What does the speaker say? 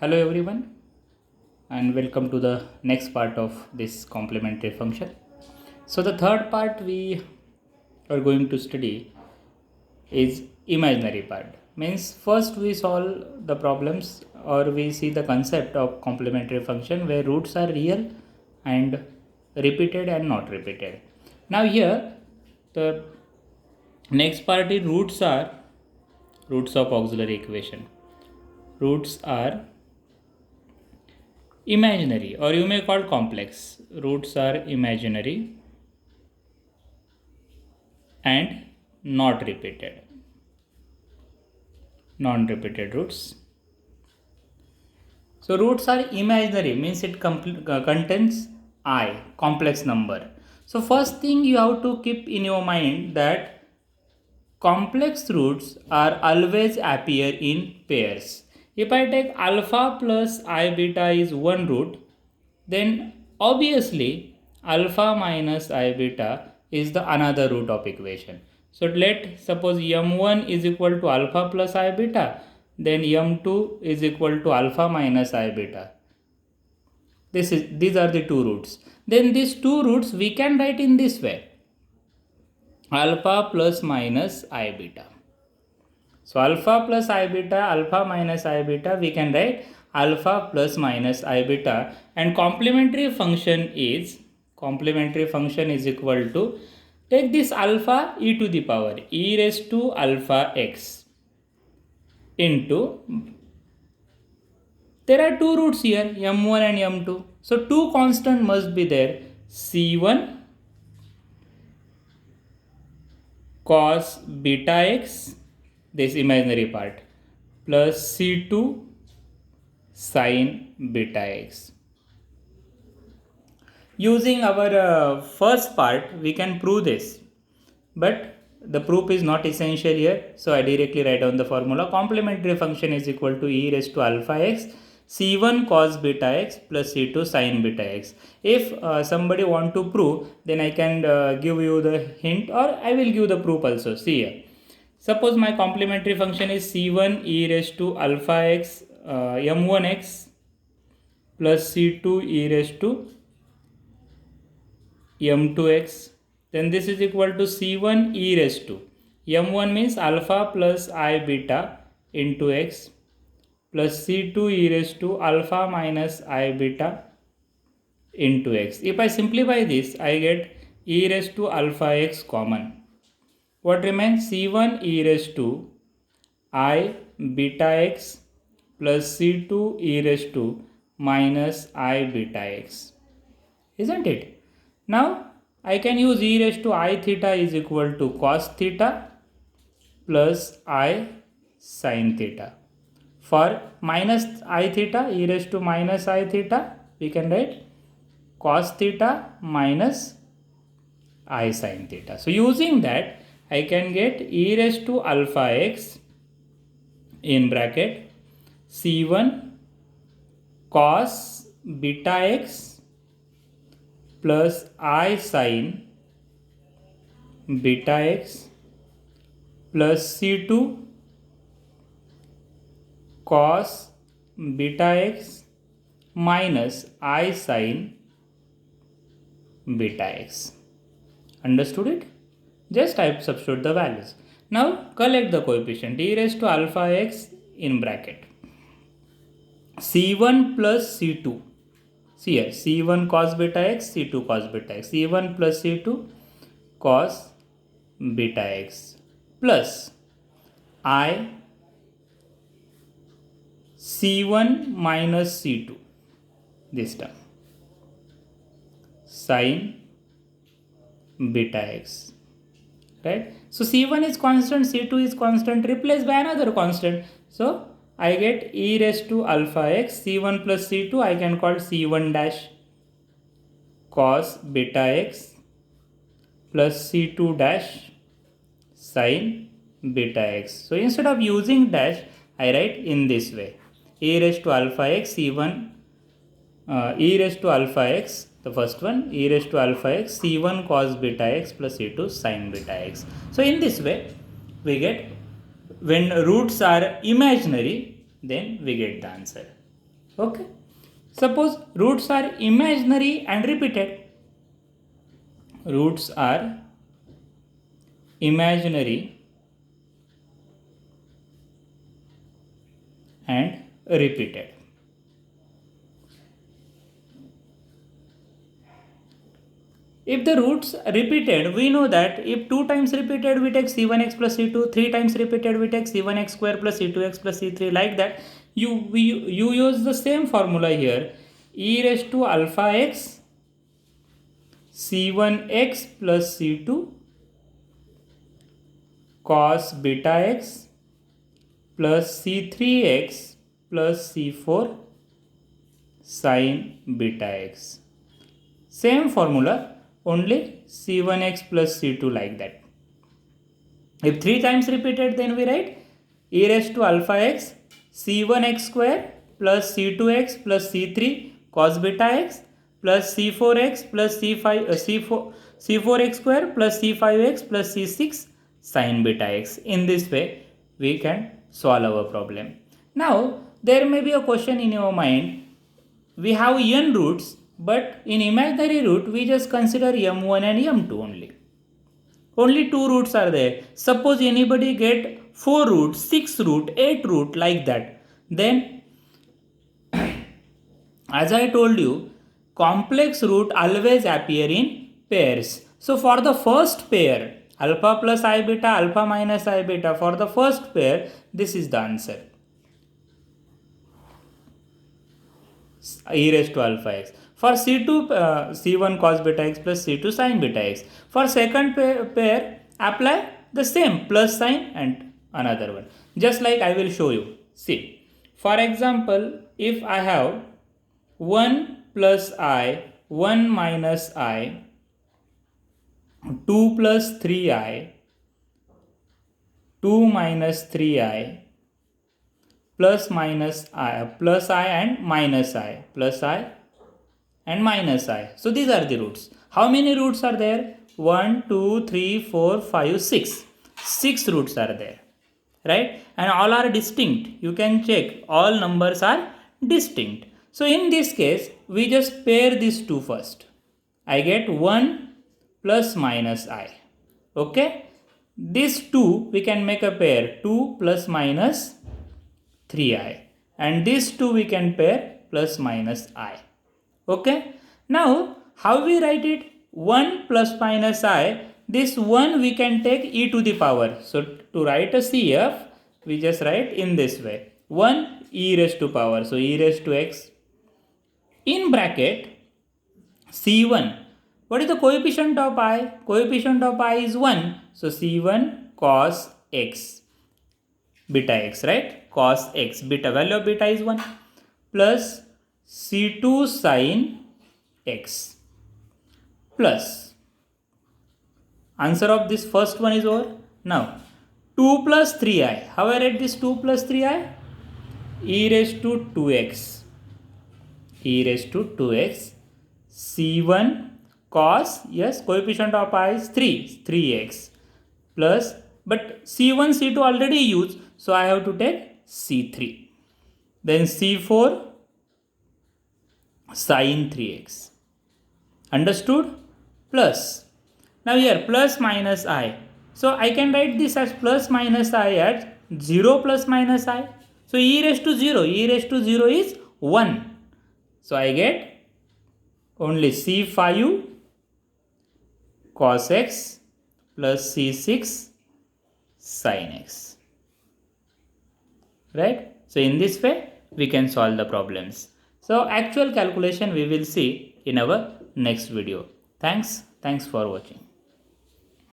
Hello everyone and welcome to the next part of this complementary function. So the third part we are going to study is imaginary part. Means first we solve the problems or we see the concept of complementary function where roots are real and repeated and not repeated. Now here the next part is roots of auxiliary equation. Roots are imaginary or you may call complex. Roots are imaginary and not repeated, non-repeated roots. So roots are imaginary means it contains I, complex number. So first thing you have to keep in your mind that complex roots are always appear in pairs. If I take alpha plus I beta is one root, then obviously alpha minus I beta is the another root of equation. So let suppose m1 is equal to alpha plus I beta, then m2 is equal to alpha minus I beta. These are the two roots. Then these two roots we can write in this way: alpha plus minus I beta. So alpha plus I beta, alpha minus I beta, we can write alpha plus minus I beta, and complementary function is equal to, take this alpha e to the power e raised to alpha x into, there are two roots here m1 and m2, so two constant must be there, c1 cos beta x, this imaginary part, plus c2 sin beta x. Using our first part we can prove this, but the proof is not essential here, so I directly write down the formula. Complementary function is equal to e raised to alpha x c1 cos beta x plus c2 sin beta x. If somebody want to prove, then I can give you the hint or I will give the proof also. See here, suppose my complementary function is c1 e raised to alpha x m1 x plus c2 e raised to m2x, then this is equal to c1 e raised to, m1 means alpha plus I beta into x plus c2 e raised to alpha minus I beta into x. If I simplify this, I get e raised to alpha x common. What remains? c1 e raised to I beta x plus c2 e raised to minus I beta x. Isn't it? Now I can use e raised to I theta is equal to cos theta plus I sin theta. For minus I theta, e raised to minus I theta, we can write cos theta minus I sin theta. So using that, I can get e raised to alpha x in bracket c1 cos beta x plus I sin beta x plus c2 cos beta x minus I sin beta x. Understood it? Just type substitute the values. Now collect the coefficient e raised to alpha x in bracket c1 plus c2. See here, c1 cos beta x, c2 cos beta x, c1 plus c2 cos beta x plus I c1 minus c2, this term, sin beta x, right? So c1 is constant, c2 is constant, replaced by another constant. So I get e raised to alpha x, c1 plus c2 I can call c1 dash cos beta x plus c2 dash sin beta x. So instead of using dash, I write in this way: e raised to alpha x c1 e raised to alpha x, the first one, e raised to alpha x c1 cos beta x plus c2 sin beta x. So in this way we get, when roots are imaginary, then we get the answer. Okay. Suppose roots are imaginary and repeated. Roots are imaginary and repeated. If the roots repeated, we know that if 2 times repeated we take c1x plus c2, 3 times repeated we take c1x square plus c2x plus c3, like that. You use the same formula here, e raised to alpha x c1x plus c2 cos beta x plus c3x plus c4 sin beta x. Same formula, only c1x plus c2, like that. If 3 times repeated, then we write e raised to alpha x c1x square plus c2x plus c3 cos beta x plus c4x plus c4x square plus c5x plus c6 sin beta x. In this way, we can solve our problem. Now, there may be a question in your mind. We have n roots, but in imaginary root, we just consider m1 and m2 only. Only 2 roots are there. Suppose anybody get 4 root, 6 root, 8 root, like that. Then, as I told you, complex root always appear in pairs. So for the first pair, alpha plus I beta, alpha minus I beta, for the first pair, this is the answer. E raised to alpha x. For C2, C1 cos beta x plus C2 sin beta x. For second pair, apply the same plus sign and another one. Just like I will show you. See, for example, if I have 1 plus I, 1 minus I, 2 plus 3I, 2 minus 3I, plus minus I, plus I and minus I, plus I and minus I. So these are the roots. How many roots are there? 1, 2, 3, 4, 5, 6. 6 roots are there, right? And all are distinct. You can check. All numbers are distinct. So in this case, we just pair these two first. I get 1 plus minus I. Okay? These two we can make a pair. 2 plus minus 3I. And these two we can pair plus minus I. Okay? Now, how we write it? 1 plus minus I. This 1 we can take e to the power. So, to write a CF, we just write in this way. 1 e raised to power. So, e raised to x. In bracket, C1. What is the coefficient of I? Coefficient of I is 1. So, C1 cos x. Beta x, right? Cos x. Beta, value of beta is 1. Plus C2 sin x. Plus. Answer of this first one is over. Now, 2 plus 3i. How I write this 2 plus 3i? E raised to 2x. E raised to 2x. C1 cos, yes, coefficient of I is 3. 3x. Plus, but C1, C2 already used. So, I have to take C3. Then C4 sin 3x. Understood? Plus. Now here plus minus I. So I can write this as plus minus I at 0 plus minus I. So e raised to 0. E raised to 0 is 1. So I get only C5 cos x plus C6 sin x. Right? So in this way we can solve the problems. So actual calculation we will see in our next video. Thanks for watching.